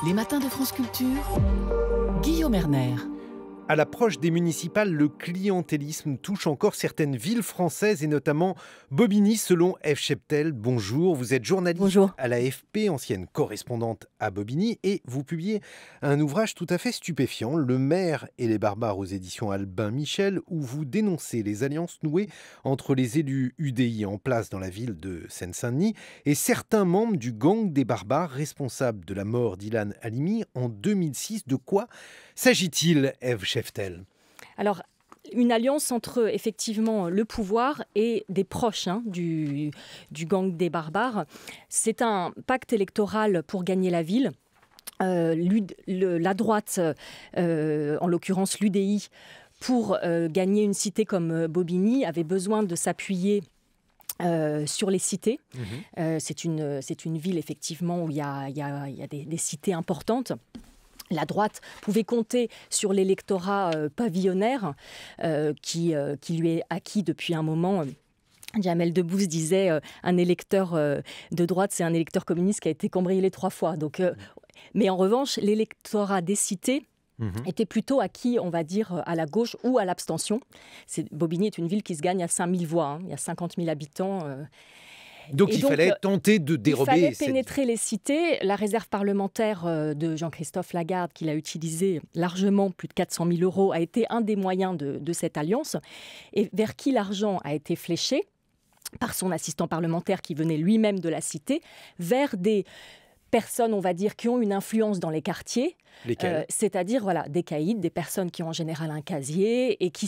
Les matins de France Culture, Guillaume Erner. À l'approche des municipales, le clientélisme touche encore certaines villes françaises et notamment Bobigny, selon Ève Cheptel. Bonjour, vous êtes journaliste Bonjour. à l'AFP, ancienne correspondante à Bobigny, et vous publiez un ouvrage tout à fait stupéfiant, Le maire et les barbares aux éditions Albin Michel, où vous dénoncez les alliances nouées entre les élus UDI en place dans la ville de Seine-Saint-Denis et certains membres du gang des barbares responsables de la mort d'Ilan Halimi en 2006. De quoi s'agit-il, Ève Cheptel ? Alors, une alliance entre effectivement le pouvoir et des proches du gang des barbares. C'est un pacte électoral pour gagner la ville. La droite, en l'occurrence l'UDI, pour gagner une cité comme Bobigny, avait besoin de s'appuyer sur les cités. C'est une ville effectivement où il y a des cités importantes. La droite pouvait compter sur l'électorat pavillonnaire qui lui est acquis depuis un moment. Jamel Debbouze disait un électeur de droite, c'est un électeur communiste qui a été cambriolé 3 fois. Donc, mais en revanche, l'électorat des cités était plutôt acquis, on va dire, à la gauche ou à l'abstention. Bobigny est une ville qui se gagne à 5000 voix. Il y a 50 000 habitants. Donc il fallait tenter de dérober... Il fallait pénétrer les cités. La réserve parlementaire de Jean-Christophe Lagarde, qu'il a utilisé largement, plus de 400 000 euros, a été un des moyens de cette alliance. Et vers qui l'argent a été fléché, par son assistant parlementaire qui venait lui-même de la cité, vers des personnes, on va dire, qui ont une influence dans les quartiers. C'est-à-dire des caïds, des personnes qui ont en général un casier et qui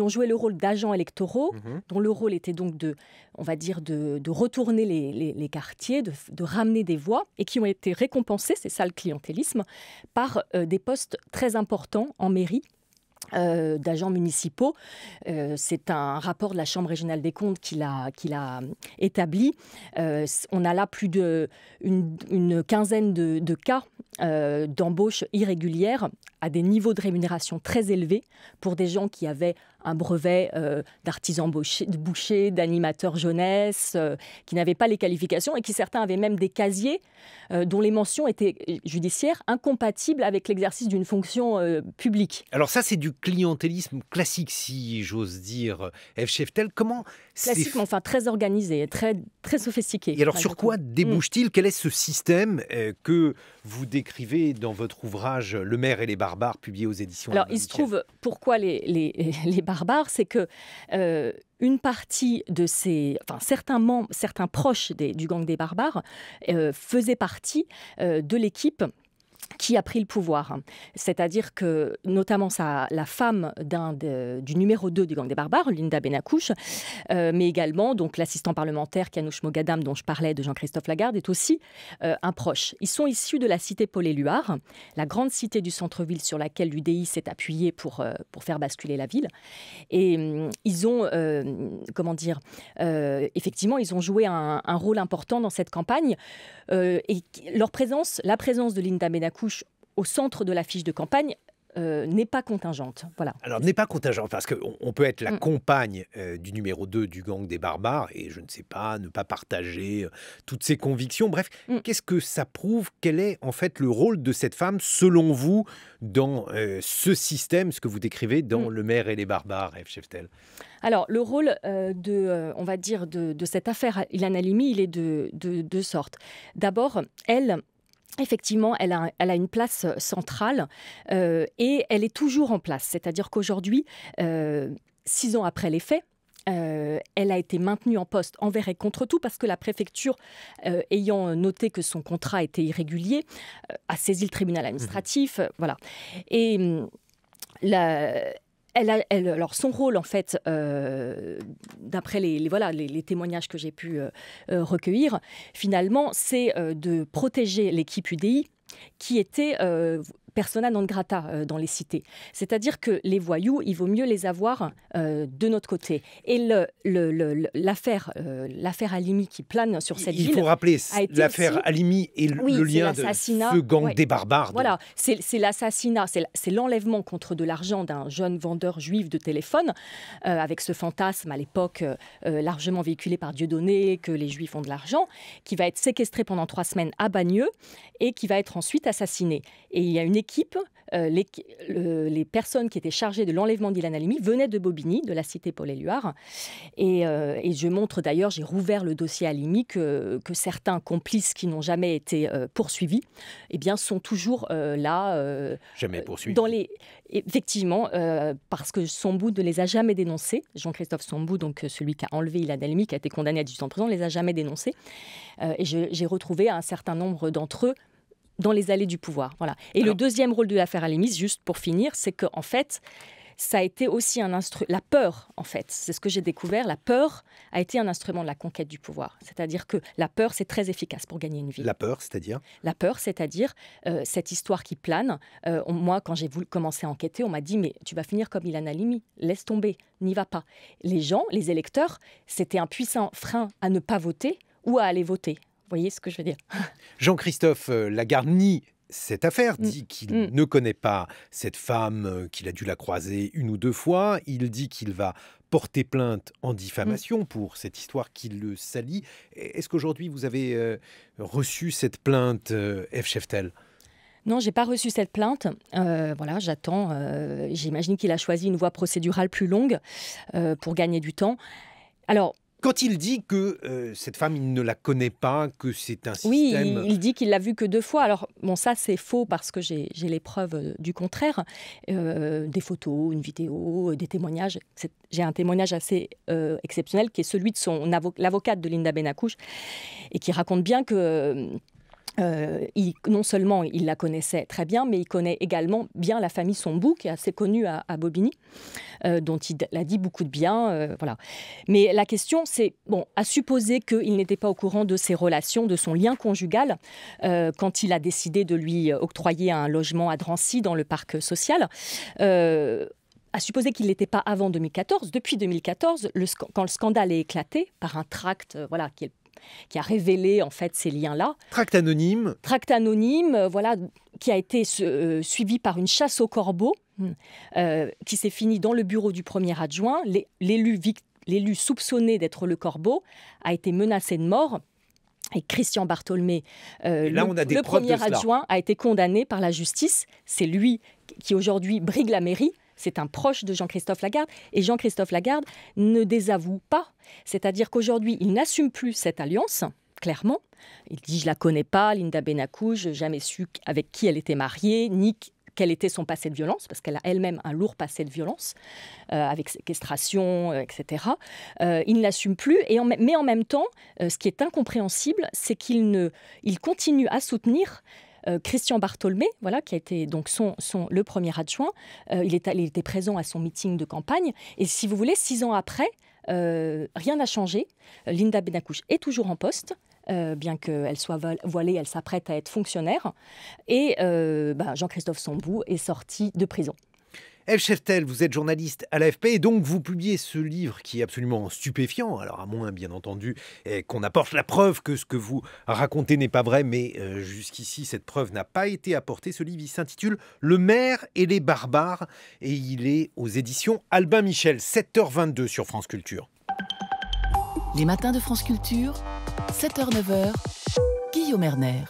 ont joué le rôle d'agents électoraux, dont le rôle était donc de retourner les quartiers, de ramener des voix, et qui ont été récompensés, c'est ça le clientélisme, par des postes très importants en mairie, d'agents municipaux. C'est un rapport de la Chambre régionale des comptes qu'il a établi. On a là plus d'une quinzaine de cas d'embauche irrégulière à des niveaux de rémunération très élevés pour des gens qui avaient un brevet d'artisan boucher, d'animateur jeunesse, qui n'avaient pas les qualifications et qui certains avaient même des casiers dont les mentions étaient judiciaires incompatibles avec l'exercice d'une fonction publique. Alors ça, c'est du clientélisme classique, si j'ose dire. Ève Cheptel, comment... Classique, mais enfin très organisé, très, très sophistiqué. Et alors sur quoi débouche-t-il ? Quel est ce système que vous décrivez dans votre ouvrage Le maire et les barbares, publié aux éditions Alors Albin il se Michel. trouve, pourquoi les barbares, c'est que une partie de certains proches du gang des barbares faisaient partie de l'équipe qui a pris le pouvoir. C'est-à-dire que, notamment la femme du numéro 2 du gang des barbares, Linda Benakouche, mais également donc, l'assistant parlementaire Kianouch Mogadam, dont je parlais, de Jean-Christophe Lagarde, est aussi un proche. Ils sont issus de la cité Paul-Éluard, la grande cité du centre-ville sur laquelle l'UDI s'est appuyée pour faire basculer la ville. Et ils ont, effectivement, ils ont joué un rôle important dans cette campagne. Et la présence de Linda Benakouche au centre de l'affiche de campagne n'est pas contingente. Voilà. Alors, n'est pas contingente, parce qu'on peut être la compagne du numéro 2 du gang des barbares et, je ne sais pas, ne pas partager toutes ses convictions. Bref, qu'est-ce que ça prouve ? Quel est, en fait, le rôle de cette femme, selon vous, dans ce système, ce que vous décrivez dans Le maire et les barbares, Ève Cheptel ? Alors, le rôle de cette affaire Ilan Halimi, il est de deux sortes. D'abord, effectivement, elle a une place centrale et elle est toujours en place. C'est-à-dire qu'aujourd'hui, 6 ans après les faits, elle a été maintenue en poste envers et contre tout parce que la préfecture, ayant noté que son contrat était irrégulier, a saisi le tribunal administratif. Voilà. Et alors son rôle, en fait, d'après les témoignages que j'ai pu recueillir, finalement, c'est de protéger l'équipe UDI qui était persona non grata dans les cités. C'est-à-dire que les voyous, il vaut mieux les avoir de notre côté. Et l'affaire Halimi qui plane sur cette ville... Il faut rappeler l'affaire Halimi et le lien de ce gang des barbares. Voilà, c'est l'assassinat, c'est l'enlèvement contre de l'argent d'un jeune vendeur juif de téléphone, avec ce fantasme à l'époque largement véhiculé par Dieudonné, que les juifs ont de l'argent, qui va être séquestré pendant 3 semaines à Bagneux et qui va être ensuite assassiné. Et il y a une équipe, les personnes qui étaient chargées de l'enlèvement d'Ilan Halimi venaient de Bobigny, de la cité Paul-Éluard. Et je montre d'ailleurs, j'ai rouvert le dossier Halimi, que certains complices qui n'ont jamais été poursuivis, eh bien, sont toujours là. Jamais poursuivis. Effectivement, parce que Sambou ne les a jamais dénoncés. Jean-Christophe Sambou, donc celui qui a enlevé Ilan Halimi, qui a été condamné à 18 ans de prison, ne les a jamais dénoncés. Et j'ai retrouvé un certain nombre d'entre eux dans les allées du pouvoir. Voilà. Et le deuxième rôle de l'affaire Halimi, juste pour finir, c'est qu'en fait, ça a été aussi un instrument... La peur, en fait, c'est ce que j'ai découvert. La peur a été un instrument de la conquête du pouvoir. C'est-à-dire que la peur, c'est très efficace pour gagner une vie. La peur, c'est-à-dire ? La peur, c'est-à-dire cette histoire qui plane. Moi, quand j'ai voulu commencer à enquêter, on m'a dit « Mais tu vas finir comme Ilan Halimi, laisse tomber, n'y va pas ». Les gens, les électeurs, c'était un puissant frein à ne pas voter ou à aller voter. Vous voyez ce que je veux dire ? Jean-Christophe Lagarde nie cette affaire, dit qu'il ne connaît pas cette femme, qu'il a dû la croiser 1 ou 2 fois. Il dit qu'il va porter plainte en diffamation pour cette histoire qui le salit. Est-ce qu'aujourd'hui, vous avez reçu cette plainte, Ève Cheftel ? Non, je n'ai pas reçu cette plainte. Voilà, j'attends. J'imagine qu'il a choisi une voie procédurale plus longue pour gagner du temps. Alors, quand il dit que cette femme, il ne la connaît pas, que c'est un système... Oui, il dit qu'il l'a vue que 2 fois. Alors, bon, ça, c'est faux parce que j'ai les preuves du contraire. Des photos, une vidéo, des témoignages. J'ai un témoignage assez exceptionnel qui est celui de l'avocate de Linda Benakouche et qui raconte bien que... non seulement il la connaissait très bien, mais il connaît également bien la famille Sambou, qui est assez connue à Bobigny, dont il a dit beaucoup de bien. Voilà. Mais la question, c'est, à supposer qu'il n'était pas au courant de ses relations, de son lien conjugal, quand il a décidé de lui octroyer un logement à Drancy, dans le parc social, à supposer qu'il n'était pas avant 2014. Depuis 2014, quand le scandale est éclaté par un tract qui a révélé en fait ces liens-là. Tract anonyme. Tract anonyme, voilà, qui a été suivi par une chasse aux corbeaux, qui s'est finie dans le bureau du premier adjoint. L'élu soupçonné d'être le corbeau a été menacé de mort. Et Christian Bartholmé, le premier adjoint, a été condamné par la justice. C'est lui qui aujourd'hui brigue la mairie. C'est un proche de Jean-Christophe Lagarde. Et Jean-Christophe Lagarde ne désavoue pas. C'est-à-dire qu'aujourd'hui, il n'assume plus cette alliance, clairement. Il dit « je ne la connais pas, Linda Benakouche, je n'ai jamais su avec qui elle était mariée, ni quel était son passé de violence, parce qu'elle a elle-même un lourd passé de violence, avec séquestration, etc. Il ne l'assume plus, mais en même temps, ce qui est incompréhensible, c'est qu'il continue à soutenir Christian Bartholmé, voilà, qui a été donc le premier adjoint. Il était présent à son meeting de campagne. Et si vous voulez, 6 ans après, rien n'a changé. Linda Benakouche est toujours en poste. Bien qu'elle soit voilée, elle s'apprête à être fonctionnaire. Et Jean-Christophe Sambou est sorti de prison. Ève Cheftel, vous êtes journaliste à l'AFP et donc vous publiez ce livre qui est absolument stupéfiant. Alors à moins, bien entendu, qu'on apporte la preuve que ce que vous racontez n'est pas vrai, mais jusqu'ici, cette preuve n'a pas été apportée. Ce livre, il s'intitule « Le maire et les barbares » et il est aux éditions Albin Michel, 7h22 sur France Culture. Les matins de France Culture, 7h-9h, Guillaume Erner.